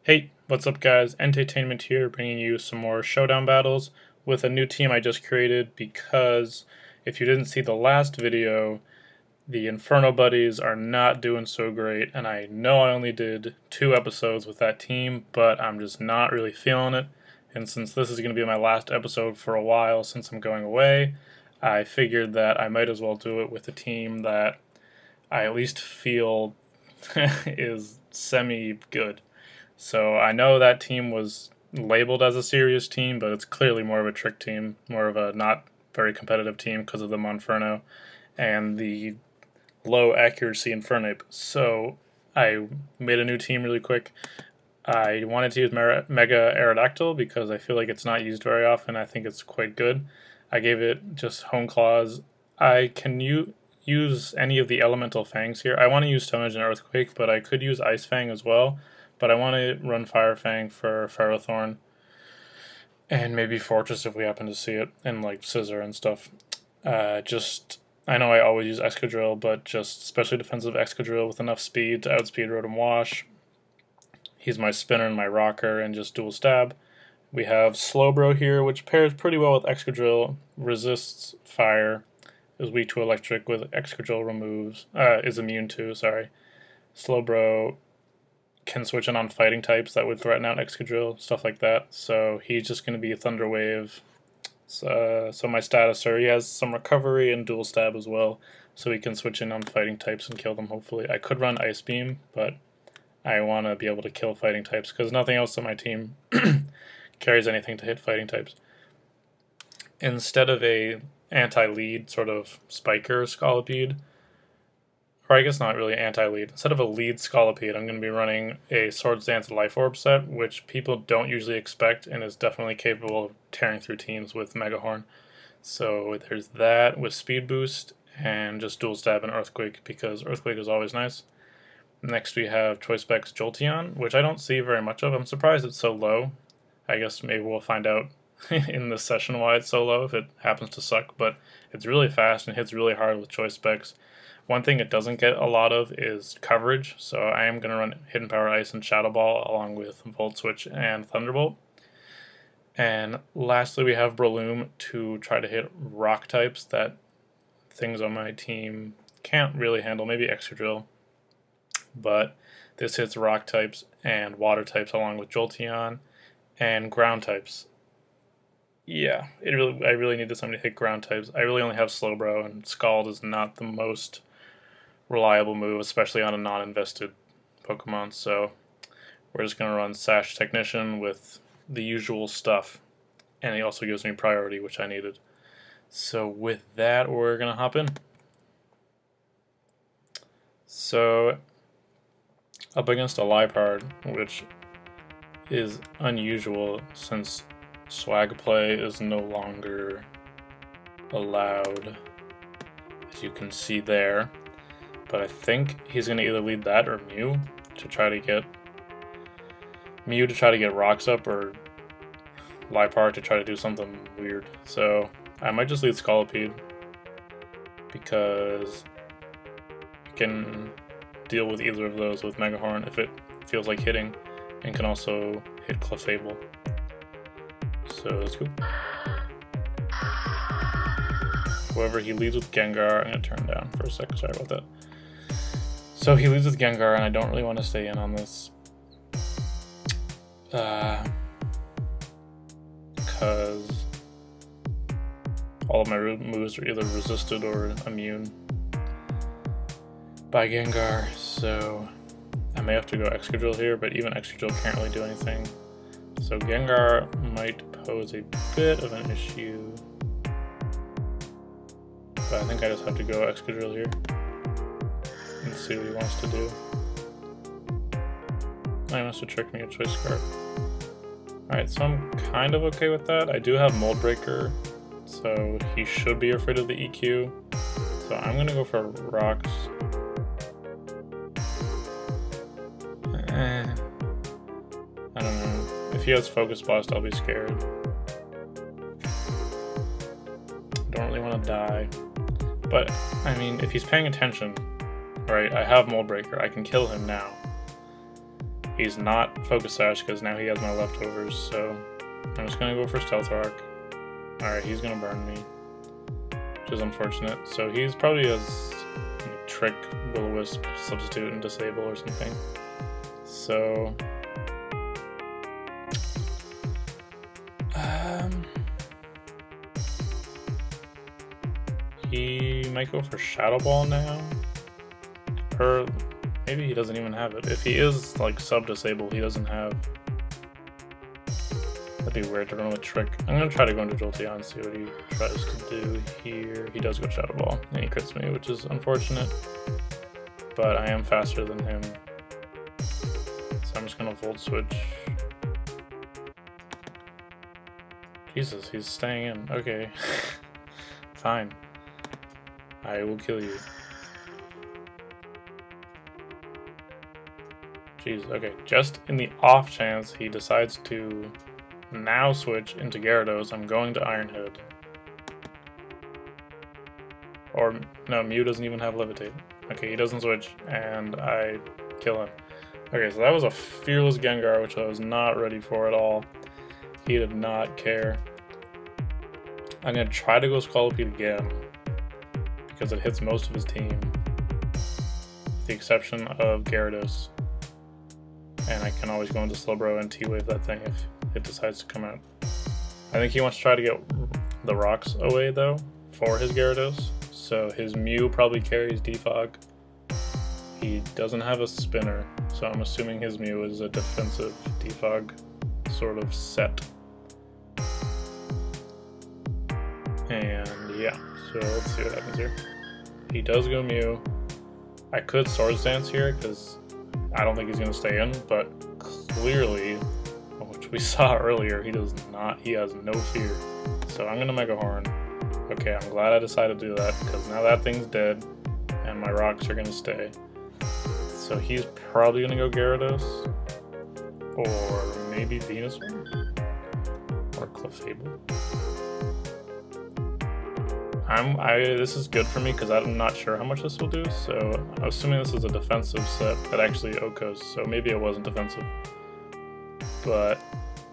Hey, what's up guys? EnteiTainment here, bringing you some more Showdown battles with a new team I just created because if you didn't see the last video, the Inferno buddies are not doing so great, and I know I only did 2 episodes with that team, but I'm just not really feeling it, and since this is going to be my last episode for a while since I'm going away, I figured that I might as well do it with a team that I at least feel is semi-good. So I know that team was labeled as a serious team, but it's clearly more of a trick team, more of a not very competitive team because of the Inferno and the low accuracy Inferno. So I made a new team really quick. I wanted to use Mega Aerodactyl because I feel like it's not used very often. I think it's quite good. I gave it just Hone Claws. I can use any of the elemental fangs here. I want to use Stone Edge and Earthquake, but I could use Ice Fang as well. But I want to run Fire Fang for Ferrothorn, and maybe Fortress if we happen to see it, and like Scissor and stuff. I know I always use Excadrill, but just specially defensive Excadrill with enough speed to outspeed Rotom Wash. He's my spinner and my rocker, and just dual stab. We have Slowbro here, which pairs pretty well with Excadrill, resists fire, is weak to electric with Excadrill is immune to, sorry. Slowbro can switch in on fighting types that would threaten out Excadrill, stuff like that. So he's just going to be Thunder Wave. So my statuser, he has some recovery and dual stab as well, so he can switch in on fighting types and kill them hopefully. I could run Ice Beam, but I want to be able to kill fighting types because nothing else on my team carries anything to hit fighting types. Instead of a anti-lead sort of Spiker Scolipede, or I guess not really anti-lead. Instead of a lead Scolipede, I'm going to be running a Swords Dance Life Orb set, which people don't usually expect and is definitely capable of tearing through teams with Mega Horn. So there's that with Speed Boost and just Dual Stab and Earthquake because Earthquake is always nice. Next we have Choice Specs Jolteon, which I don't see very much of. I'm surprised it's so low. I guess maybe we'll find out in this session why it's so low if it happens to suck, but it's really fast and hits really hard with Choice Specs. One thing it doesn't get a lot of is coverage, so I am going to run Hidden Power Ice and Shadow Ball along with Volt Switch and Thunderbolt. And lastly we have Breloom to try to hit rock types that things on my team can't really handle, maybe Excadrill. But this hits rock types and water types along with Jolteon and ground types. Yeah, I really needed something to hit ground types. I really only have Slowbro, and Scald is not the most reliable move, especially on a non-invested Pokemon, so we're just going to run Sash Technician with the usual stuff, and he also gives me priority, which I needed. So with that, we're going to hop in. So, up against a Liepard, which is unusual since Swag Play is no longer allowed, as you can see there. But I think he's going to either lead that or Mew to try to get rocks up, or Liepard to try to do something weird. So I might just lead Scolipede because you can deal with either of those with Mega Horn if it feels like hitting, and can also hit Clefable. So let's go. However, he leads with Gengar. I'm going to turn down for a second, sorry about that. So he leads with Gengar, and I don't really want to stay in on this. Because all of my moves are either resisted or immune by Gengar, so I may have to go Excadrill here, but even Excadrill can't really do anything. So Gengar might pose a bit of an issue, but I think I just have to go Excadrill here and see what he wants to do. He wants to trick me with Choice Scarf. Alright, so I'm kind of okay with that. I do have Mold Breaker, so he should be afraid of the EQ. So I'm going to go for Rocks. I don't know. If he has Focus Blast, I'll be scared. Don't really want to die. But, I mean, if he's paying attention, right, I have Mold Breaker. I can kill him now. He's not Focus Sash because now he has my leftovers, so I'm just gonna go for Stealth Rock. Alright, he's gonna burn me, which is unfortunate. So he's probably a Trick, Will-O-Wisp, Substitute, and Disable or something. So he might go for Shadow Ball now, or maybe he doesn't even have it. If he is like sub-disable, he doesn't have. That'd be weird to run with Trick. I'm gonna try to go into Jolteon and see what he tries to do here. He does go Shadow Ball, and he crits me, which is unfortunate. But I am faster than him, so I'm just gonna Volt Switch. Jesus, he's staying in. Okay, fine. I will kill you. Jeez, okay. Just in the off chance he decides to now switch into Gyarados, I'm going to Iron Head. Or, no, Mew doesn't even have Levitate. Okay, he doesn't switch, and I kill him. Okay, so that was a Fearless Gengar, which I was not ready for at all. He did not care. I'm going to try to go Scolipede again, because it hits most of his team, with the exception of Gyarados. And I can always go into Slowbro and T-Wave that thing if it decides to come out. I think he wants to try to get the rocks away, though, for his Gyarados. So his Mew probably carries Defog. He doesn't have a Spinner, so I'm assuming his Mew is a defensive Defog sort of set. And yeah, so let's see what happens here. He does go Mew. I could Swords Dance here because I don't think he's going to stay in, but clearly, which we saw earlier, he does not. He has no fear. So I'm going to Mega Horn. Okay, I'm glad I decided to do that because now that thing's dead and my rocks are going to stay. So he's probably going to go Gyarados or maybe Venusaur or Clefable. This is good for me because I'm not sure how much this will do, so I'm assuming this is a defensive set that actually OHKOs, so maybe it wasn't defensive. But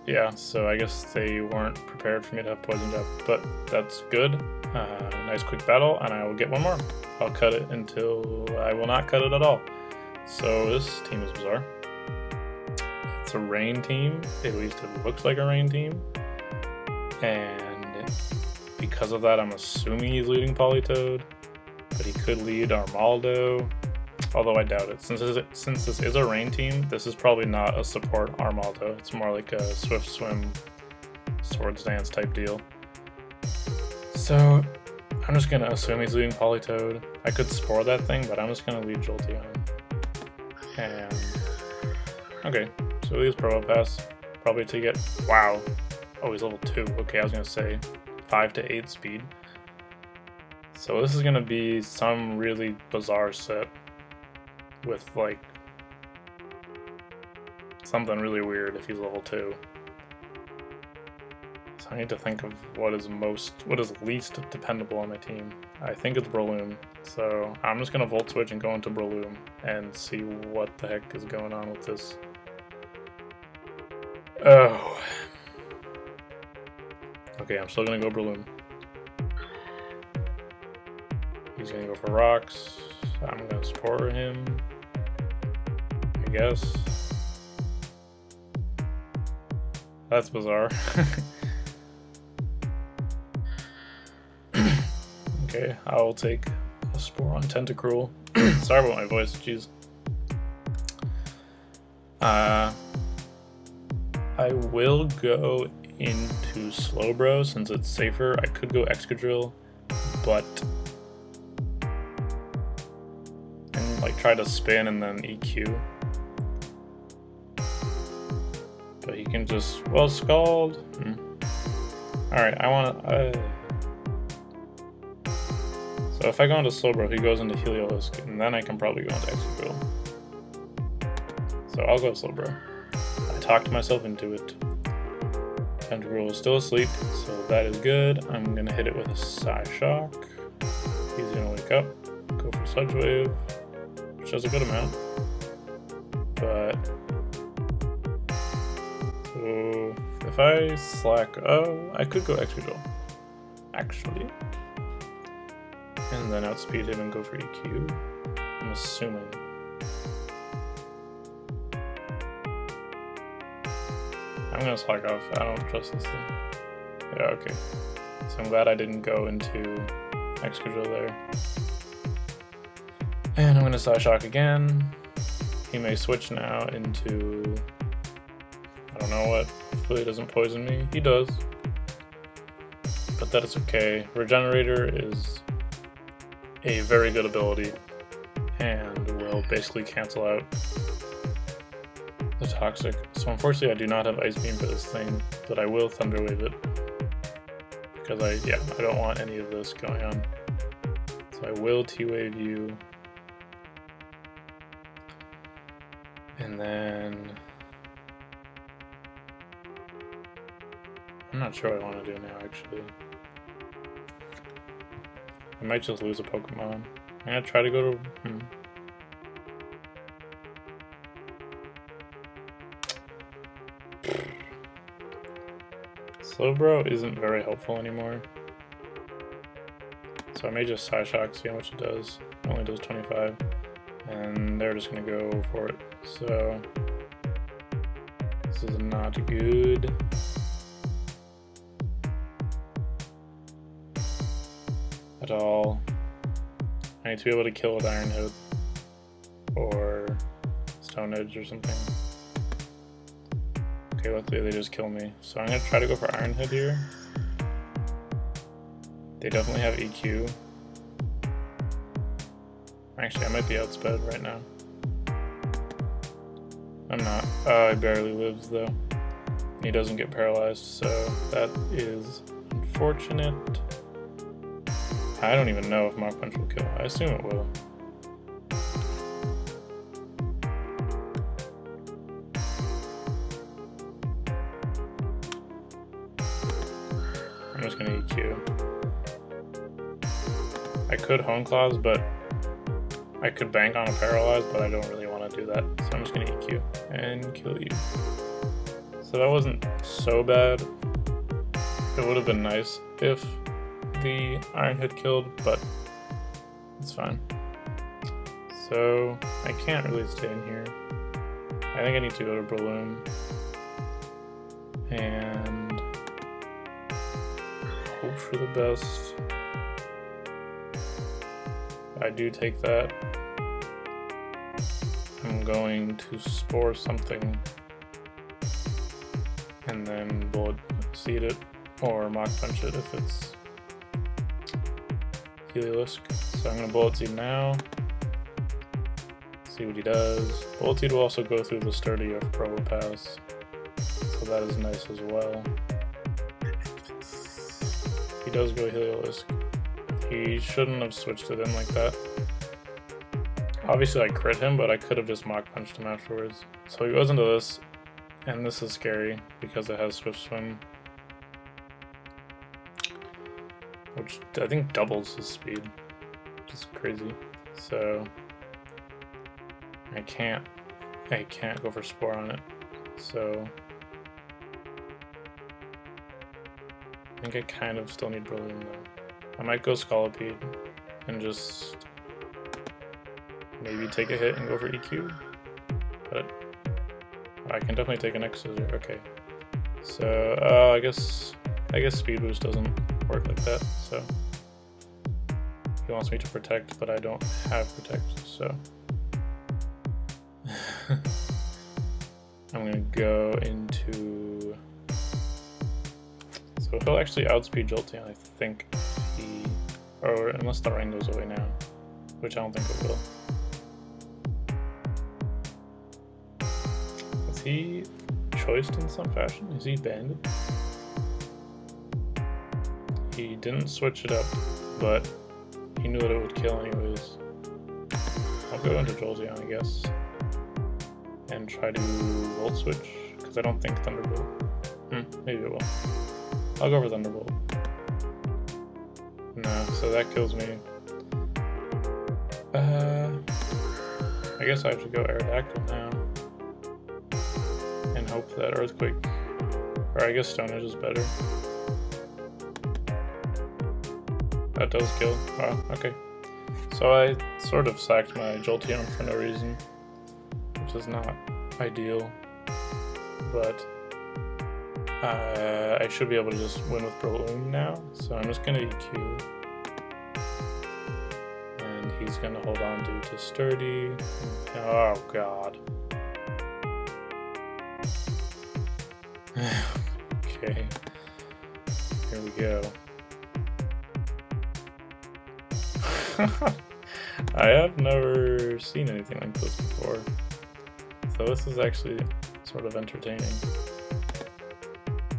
yeah, so I guess they weren't prepared for me to have Poison Jab, but that's good. Nice quick battle, and I will get one more. I'll cut it until I will not cut it at all. So this team is bizarre. It's a rain team, at least it looks like a rain team, and because of that, I'm assuming he's leading Politoed, but he could lead Armaldo, although I doubt it. Since this is a rain team, this is probably not a support Armaldo. It's more like a Swift Swim, Swords Dance type deal. So I'm just going to assume he's leading Politoed. I could Spore that thing, but I'm just going to lead Jolteon. And okay, so he leaves Probo Pass, probably to get, wow, oh, he's level 2. Okay, I was going to say 5 to 8 speed. So this is going to be some really bizarre set with like something really weird if he's level 2. So I need to think of what is least dependable on my team. I think it's Breloom. So I'm just going to Volt Switch and go into Breloom and see what the heck is going on with this. Oh. Okay, I'm still gonna go Breloom. He's gonna go for rocks. I'm gonna Spore him, I guess. That's bizarre. Okay, I will take a Spore on Tentacruel. Sorry about my voice, jeez. I will go into Slowbro since it's safer. I could go Excadrill, but and like try to spin and then EQ. But he can just Scald. Alright, I wanna so if I go into Slowbro, he goes into Heliolisk, and then I can probably go into Excadrill. So I'll go Slowbro. I talked myself into it. Tentacruel is still asleep, so that is good. I'm gonna hit it with a Psyshock. He's gonna wake up, go for Sludge Wave, which does a good amount. But if I slack, oh, I could go Exegel, actually. And then outspeed him and go for EQ, I'm assuming. I'm gonna slack off, I don't trust this thing. Yeah, okay. So I'm glad I didn't go into Exegel there. And I'm gonna Psyshock again. He may switch now into, I don't know what, hopefully he doesn't poison me. He does. But that is okay. Regenerator is a very good ability and will basically cancel out the Toxic. So unfortunately I do not have Ice Beam for this thing, but I will Thunder Wave it. Because I don't want any of this going on. So I will T-Wave you. And then I'm not sure what I want to do now, actually. I might just lose a Pokemon. I'm gonna try to go to Slowbro isn't very helpful anymore. So I may just Psyshock, see how much it does. It only does 25. And they're just gonna go for it. So this is not good. At all. I need to be able to kill with Iron Head or Stone Edge or something. Okay, luckily they just kill me. So I'm gonna try to go for Iron Head here. They definitely have EQ. Actually, I might be outsped right now. I'm not. He barely lives though. He doesn't get paralyzed, so that is unfortunate. I don't even know if Mach Punch will kill. I assume it will. I'm just gonna EQ. I could Hone Claws, but I could bank on a Paralyze, but I don't really want to do that. So I'm just gonna EQ and kill you. So that wasn't so bad. It would have been nice if the Iron Head killed, but it's fine. So I can't really stay in here. I think I need to go to Breloom and hope for the best. I do take that. I'm going to Spore something and then Bullet Seed it or Mach Punch it if it's Heliolisk. So I'm going to Bullet Seed now. See what he does. Bullet Seed will also go through the sturdy of Probopass, so that is nice as well. He does go Heliolisk. He shouldn't have switched it in like that. Obviously I crit him, but I could have just Mach Punched him afterwards. So he goes into this, and this is scary because it has Swift Swim, which I think doubles his speed, which is crazy. So I can't go for Spore on it. So I think I kind of still need Brillium though. I might go Scolipede and just maybe take a hit and go for EQ, but I can definitely take an X-Scissor. Okay, so I guess Speed Boost doesn't work like that. So he wants me to Protect, but I don't have Protect, so I'm gonna go into. So he'll actually outspeed Jolteon, I think. Or unless the rain goes away now, which I don't think it will. Is he choiced in some fashion? Is he banded? He didn't switch it up, but he knew that it would kill anyways. I'll go into Jolteon, I guess, and try to Volt Switch, because I don't think Thunderbolt. Maybe it will. I'll go for Thunderbolt. No, so that kills me. I guess I have to go Aerodactyl now and hope that Or I guess Stone Edge is better. That does kill. Wow, okay. So I sort of sacked my Jolteon for no reason, which is not ideal, but I should be able to just win with Breloom now. So I'm just gonna EQ, and he's gonna hold on to Sturdy. Oh god. Okay, here we go. I have never seen anything like this before, so this is actually sort of entertaining.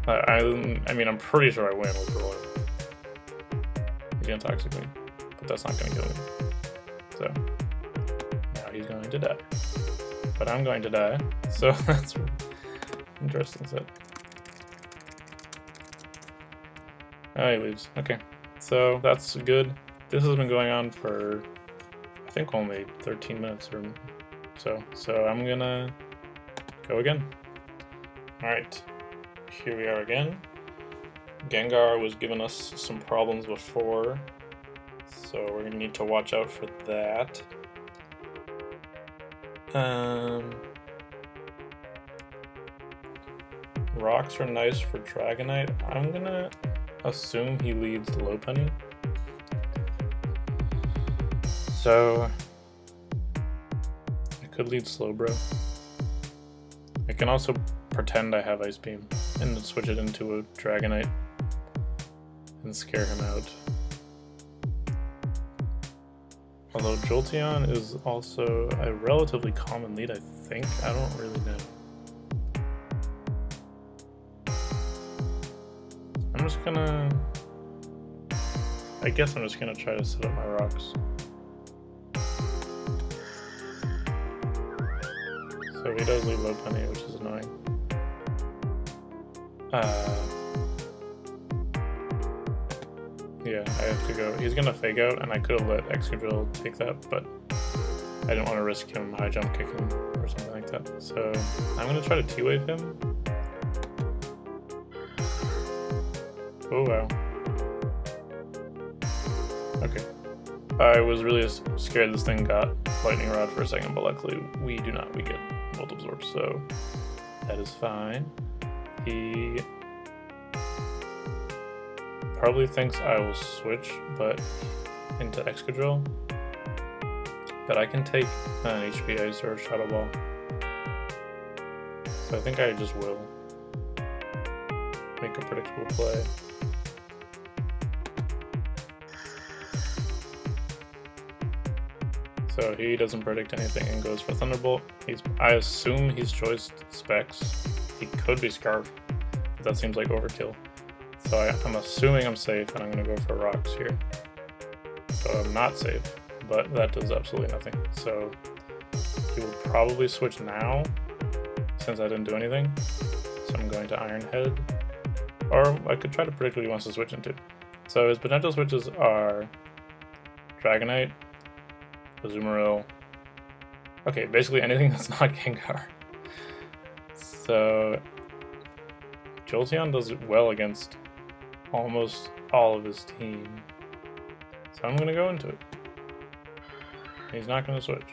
I mean, I'm pretty sure I win with Breloom against Toxic Me, but that's not going to kill me. So now he's going to die, but I'm going to die. So that's an interesting set. Oh, he leaves. Okay, so that's good. This has been going on for, I think, only 13 minutes or so. So I'm gonna go again. All right, here we are again. Gengar was giving us some problems before, so we're gonna need to watch out for that. Rocks are nice for Dragonite. I'm gonna assume he leads Lopunny. So I could lead Slowbro. I can also pretend I have Ice Beam and then switch it into a Dragonite and scare him out. Although Jolteon is also a relatively common lead, I think. I don't really know. I'm just gonna... I guess I'm just gonna try to set up my rocks. So he does leave Lopunny, which is annoying. Yeah, I have to go. He's gonna fake out, and I could have let Excadrill take that, but I didn't want to risk him high jump kicking or something like that. So I'm gonna try to T-wave him. Oh wow. Okay. I was really scared this thing got Lightning Rod for a second, but luckily we do not. We get Volt Absorb, so that is fine. He probably thinks I will switch, but into Excadrill. But I can take an HP Ice or a Shadow Ball. So I think I just will make a predictable play. So he doesn't predict anything and goes for Thunderbolt. I assume he's choiced Specs. He could be Scarf, but that seems like overkill. So I'm assuming I'm safe, and I'm going to go for Rocks here. So I'm not safe, but that does absolutely nothing. So he will probably switch now, since I didn't do anything. So I'm going to Iron Head. Or I could try to predict what he wants to switch into. So his potential switches are Dragonite, Azumarill. Okay, basically anything that's not Gengar. So Jolteon does well against almost all of his team. So I'm gonna go into it. He's not gonna switch.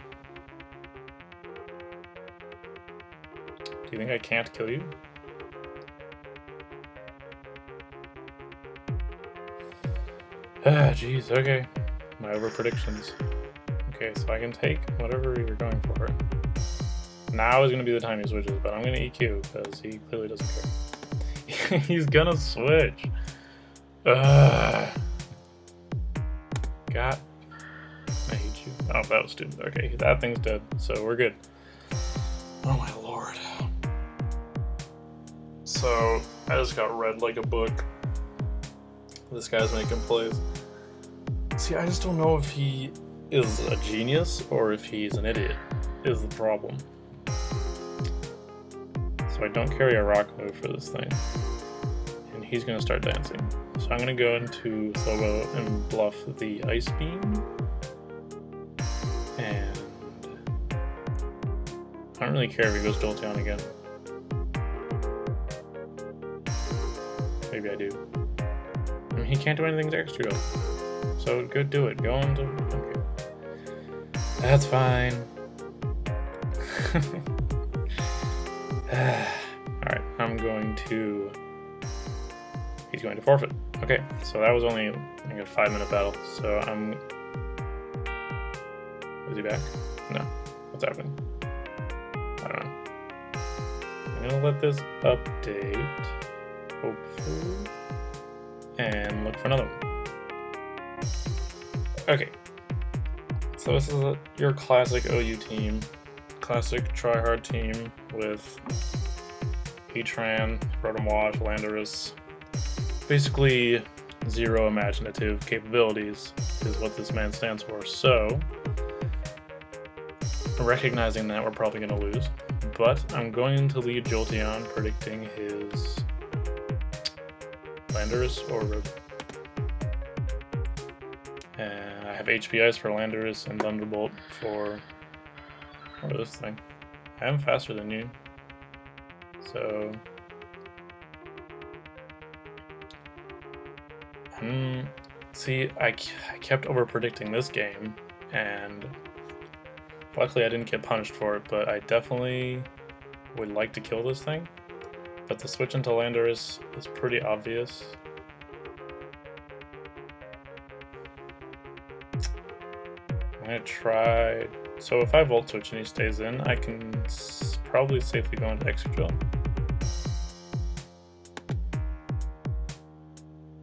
Do you think I can't kill you? Ah, jeez, okay. My over predictions. Okay, so I can take whatever you're going for. Now is going to be the time he switches, but I'm going to EQ because he clearly doesn't care. He's going to switch. God. I hate you. Oh, that was stupid. Okay, that thing's dead, so we're good. Oh my lord. So, I just got read like a book. This guy's making plays. See, I just don't know if he is a genius or if he's an idiot, is the problem. So I don't carry a rock move for this thing. And he's going to start dancing. So I'm going to go into Slowbro and bluff the Ice Beam. And I don't really care if he goes Jolteon again. Maybe I do. I mean, he can't do anything to extra. So go do it. Go into... Okay. That's fine. Alright, I'm going to... He's going to forfeit. Okay, so that was only, I think, a 5-minute battle. So I'm... Is he back? No. What's happening? I don't know. I'm gonna let this update, hopefully, and look for another one. Okay. So this is your classic OU team. Classic try-hard team with Heatran, Rotom Wash, Landorus. Basically, zero imaginative capabilities is what this man stands for. So, recognizing that, we're probably going to lose. But I'm going to lead Jolteon, predicting his Landorus or Rotom. And I have HP Ice for Landorus and Thunderbolt for... What is this thing? I am faster than you. So... See, I kept over-predicting this game, and luckily I didn't get punished for it, but I definitely would like to kill this thing. But the switch into Landorus is pretty obvious. I'm gonna try... So if I Volt Switch and he stays in, I can probably safely go into Excadrill.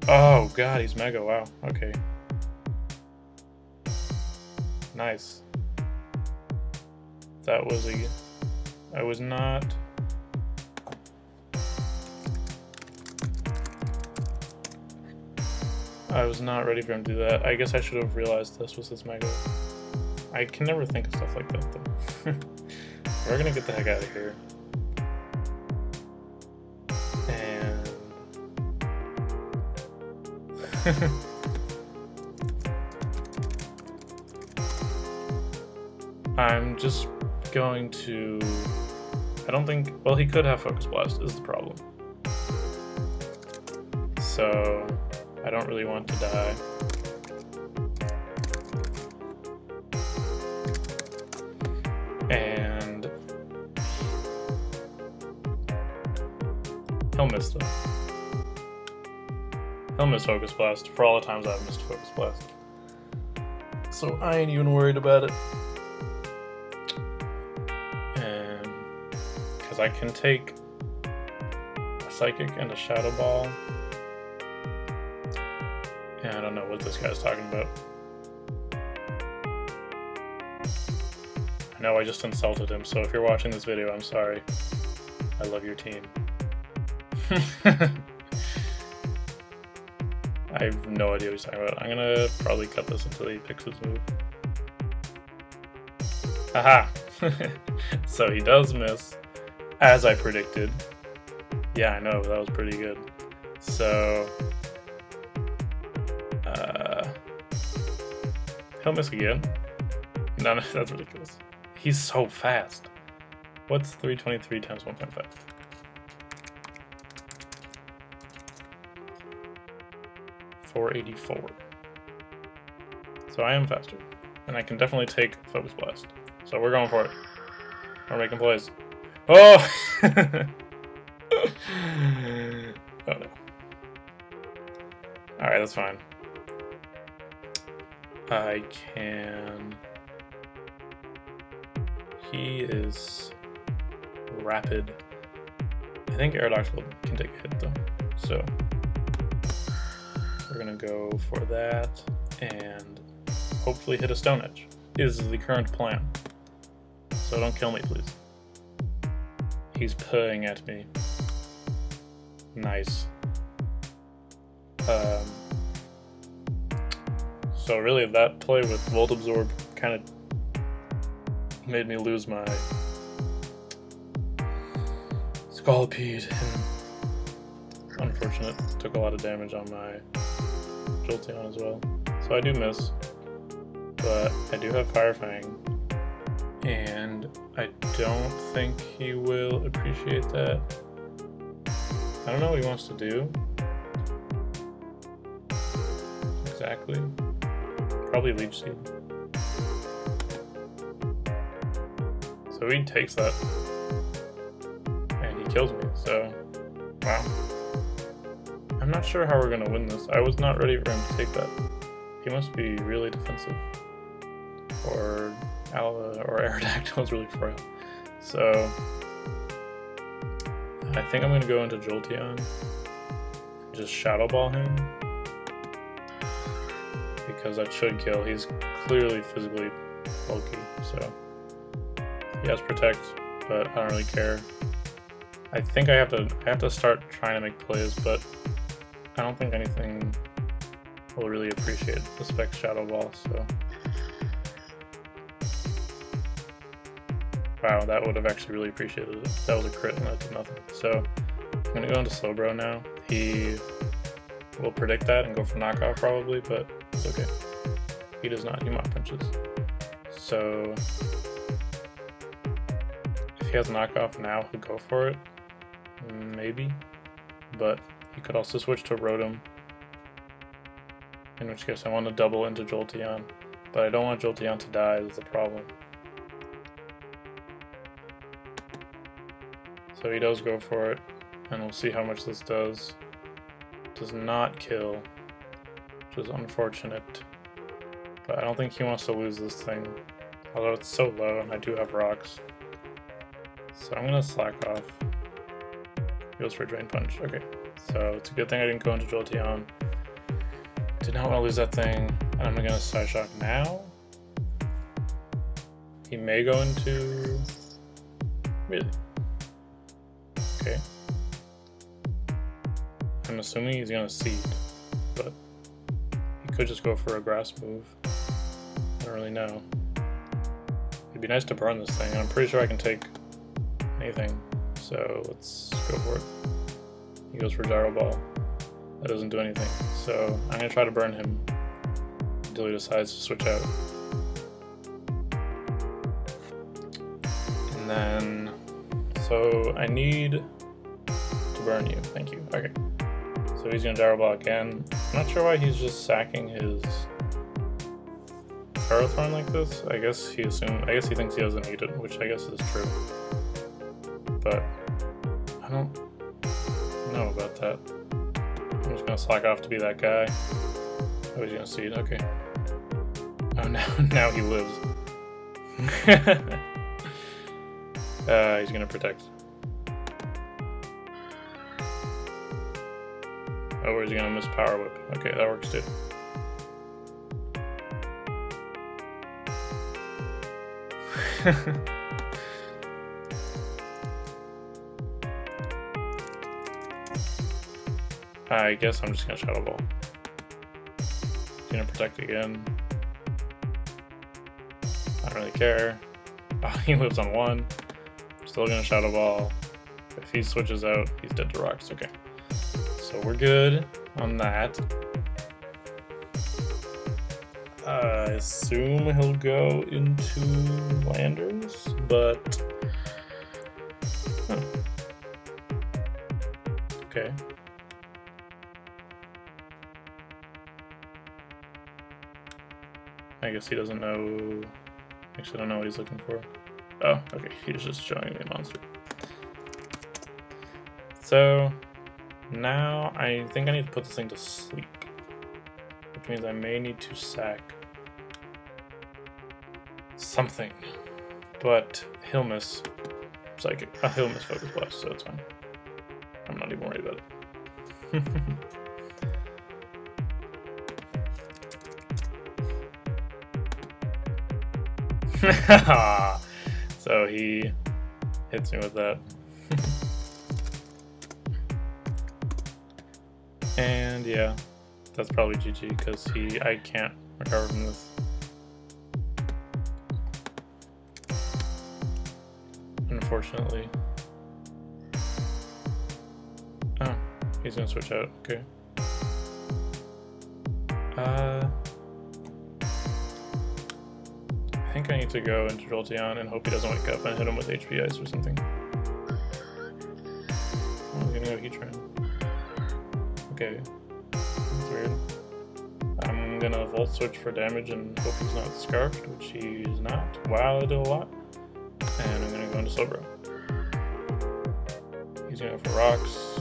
Oh god, he's Mega, wow, okay. Nice. That was a... I was not... ready for him to do that. I guess I should have realized this was his Mega. I can never think of stuff like that, though. We're gonna get the heck out of here. I'm just going to... I don't think... Well, he could have Focus Blast, is the problem. So, I don't really want to die. And... He'll miss though. He'll miss Focus Blast for all the times I've missed Focus Blast. So I ain't even worried about it. And because I can take a Psychic and a Shadow Ball. And I don't know what this guy's talking about. I know I just insulted him, so if you're watching this video, I'm sorry. I love your team. I have no idea what he's talking about. I'm gonna probably cut this until he picks his move. Haha! So he does miss, as I predicted. Yeah, I know, that was pretty good. So... he'll miss again. No, that's ridiculous. He's so fast. What's 323 times 1.5? 484. So I am faster. And I can definitely take Focus Blast. So we're going for it. We're making plays. Oh! Oh no. Alright, that's fine. I can... He is rapid. I think Aerodactyl can take a hit though. So we're gonna go for that and hopefully hit a Stone Edge is the current plan. So don't kill me, please. He's purring at me. Nice. So really that play with Volt Absorb kind of made me lose my Scolipede. Unfortunate. Took a lot of damage on my Jolteon as well. So I do miss. But I do have Fire Fang. And I don't think he will appreciate that. I don't know what he wants to do. exactly. Probably Leech Seed. So he takes that. And he kills me, so wow. I'm not sure how we're gonna win this. I was not ready for him to take that. He must be really defensive. Or Aerodactyl is really frail. So I think I'm gonna go into Jolteon. Just Shadow Ball him. Because that should kill. He's clearly physically bulky, so he has Protect, but I don't really care. I think I have to start trying to make plays, but I don't think anything will really appreciate the Spec Shadow Ball, so. Wow, that would have actually really appreciated it. That was a crit and that did nothing. So I'm gonna go into Slowbro now. He will predict that and go for knockoff probably, but it's okay. He does not, he Mach Punches. So if he has knockoff now, he'll go for it. Maybe. But he could also switch to Rotom. In which case I want to double into Jolteon. But I don't want Jolteon to die, is the problem. So he does go for it, and we'll see how much this does. Does not kill, which is unfortunate. But I don't think he wants to lose this thing. Although it's so low, and I do have rocks. So I'm gonna slack off. He goes for Drain Punch. Okay, so it's a good thing I didn't go into Jolteon. Did not want to lose that thing, and I'm gonna Side Shock now. He may go into... Really? Okay. I'm assuming he's gonna Seed, but he could just go for a Grass move. I don't really know. It'd be nice to burn this thing, and I'm pretty sure I can take anything. So let's go for it. He goes for Gyro Ball. That doesn't do anything. So I'm gonna try to burn him until he decides to switch out. And then, so I need to burn you. Thank you. Okay. So he's gonna Gyro Ball again. I'm not sure why he's just sacking his Ferrothorn like this. I guess he thinks he doesn't need it, which I guess is true. But I don't know about that. I'm just gonna slack off to be that guy. Oh, he's gonna Seed. Okay. Oh, now he lives. He's gonna Protect. Oh, or is he gonna miss Power Whip? Okay, that works too. I guess I'm just gonna Shadow Ball. He's gonna Protect again. I don't really care. Oh, he lives on 1. Still gonna Shadow Ball. If he switches out, he's dead to rocks. Okay. So we're good on that. I assume he'll go into Landers, but... Huh. Okay. I guess he doesn't know... Actually, I don't know what he's looking for. Oh, okay, he's just showing me a monster. So, now I think I need to put this thing to sleep. Which means I may need to sack something. But he'll miss Psychic. He'll miss Focus Blast, so it's fine. I'm not even worried about it. So he hits me with that. And yeah, that's probably GG because I can't recover from this. Unfortunately. Oh, he's gonna switch out, okay. I think I need to go into Jolteon and hope he doesn't wake up and hit him with HP Ice or something. I'm gonna go Heatran. Okay. That's weird. I'm gonna Volt Switch for damage and hope he's not Scarfed, which he's not. Wow, I did a lot. And I'm gonna go into Slowbro. He's gonna go for rocks,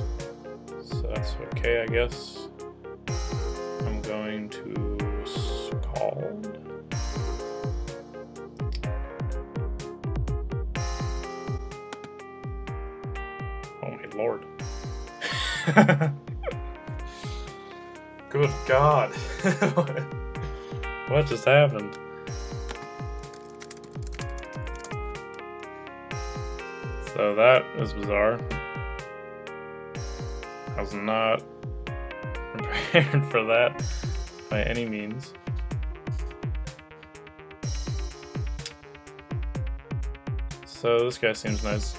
so that's okay, I guess. I'm going to Scald. Oh my lord. Good God. What just happened? So that is bizarre. I was not prepared for that by any means. So this guy seems nice.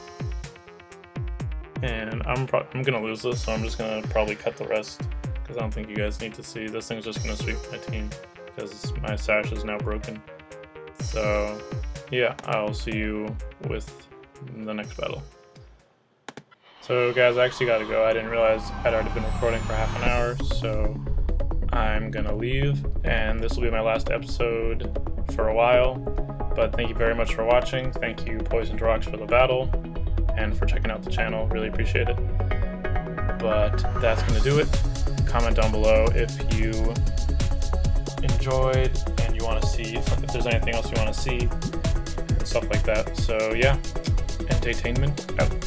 And I'm gonna lose this, so I'm just gonna probably cut the rest, because I don't think you guys need to see. This thing's just gonna sweep my team, because my sash is now broken. So yeah, I'll see you with the next battle. So guys, I actually gotta go. I didn't realize I'd already been recording for half an hour, so I'm gonna leave, and this will be my last episode for a while. But thank you very much for watching. Thank you, Poisoned Rocks, for the battle, and for checking out the channel. Really appreciate it. But that's gonna do it. Comment down below if you enjoyed and you want to see if there's anything else you want to see and stuff like that. So yeah, EnteiTainment out.